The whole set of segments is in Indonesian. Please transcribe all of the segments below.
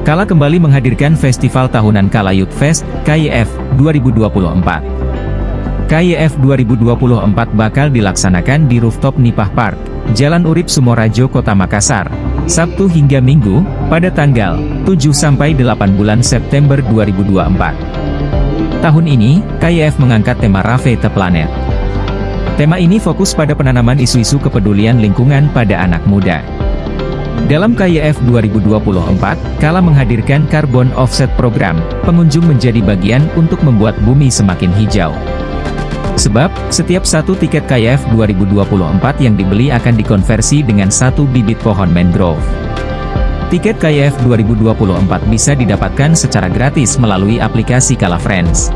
Kala kembali menghadirkan festival tahunan Kala Youth Fest, KYF, 2024. KYF 2024 bakal dilaksanakan di rooftop Nipah Park, Jalan Urip Sumorajo Kota Makassar, Sabtu hingga Minggu, pada tanggal 7–8 bulan September 2024. Tahun ini, KYF mengangkat tema Rave the Planet. Tema ini fokus pada penanaman isu-isu kepedulian lingkungan pada anak muda. Dalam KYF 2024, Kala menghadirkan Carbon Offset Program, pengunjung menjadi bagian untuk membuat bumi semakin hijau. Sebab, setiap satu tiket KYF 2024 yang dibeli akan dikonversi dengan satu bibit pohon mangrove. Tiket KYF 2024 bisa didapatkan secara gratis melalui aplikasi Kala Friends.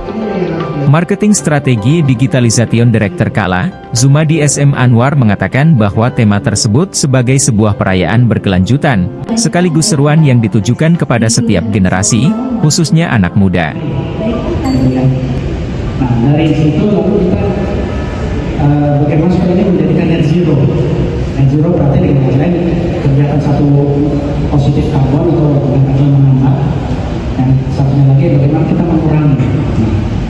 Marketing Strategi Digitalisation Director Kala, Zumadi SM Anwar mengatakan bahwa tema tersebut sebagai sebuah perayaan berkelanjutan, sekaligus seruan yang ditujukan kepada setiap generasi, khususnya anak muda. Nah, dari situ lalu kita bagaimana supaya ini menjadikan net zero. Net zero berarti dengan kata lain kegiatan satu positif karbon atau dengan kata menambah, dan satunya lagi bagaimana kita mengurangi.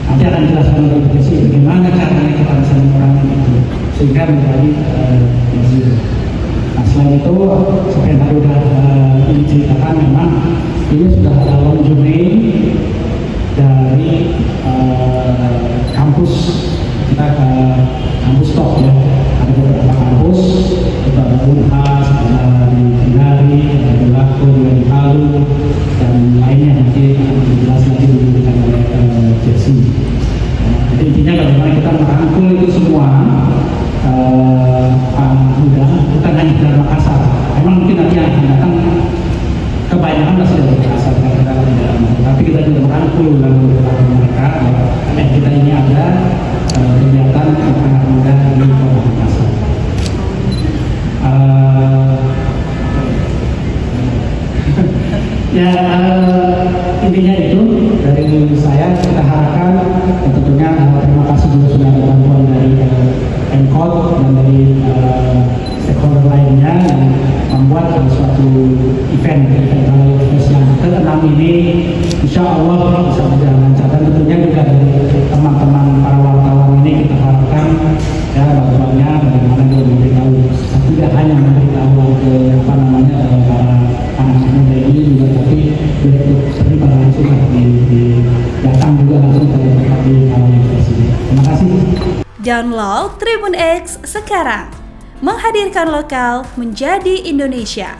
Nanti akan dijelaskan oleh Bu Desi bagaimana caranya kita bisa mengurangi itu sehingga menjadi net zero. Nah, selain itu seperti yang tadi sudah diceritakan, memang ini sudah ada long journey dari kampus kita ke kampus top ya, ada beberapa kampus, kita ada Unhas, ada di Kendari, ada di Lako, juga di Palu, dan lainnya nanti akan dijelas lagi diberikan oleh Jesse. Jadi intinya bagaimana kita merangkul itu semua muda, bukan hanya di Makassar. Memang mungkin nanti yang akan datang kebanyakan masih dari Makassar, tapi kita juga merangkul lalu mereka kita ini ada kegiatan anak muda di Kota Makassar. Intinya itu dari saya, kita harapkan tentunya terima kasih juga sudah ada bantuan dari Pemkot dan dari stakeholder lainnya yang membuat suatu event yang ke-6 ini insya Allah bisa berjalan lancar, dan tentunya juga dari teman-teman para wartawan ini kita harapkan ya bantuannya bagaimana dia memberitahu, tidak hanya memberitahu ke para anak muda ini juga, tapi seperti pada langsung datang juga langsung ke tempat di Presiden. Terima kasih. Download Tribun X sekarang, menghadirkan lokal menjadi Indonesia.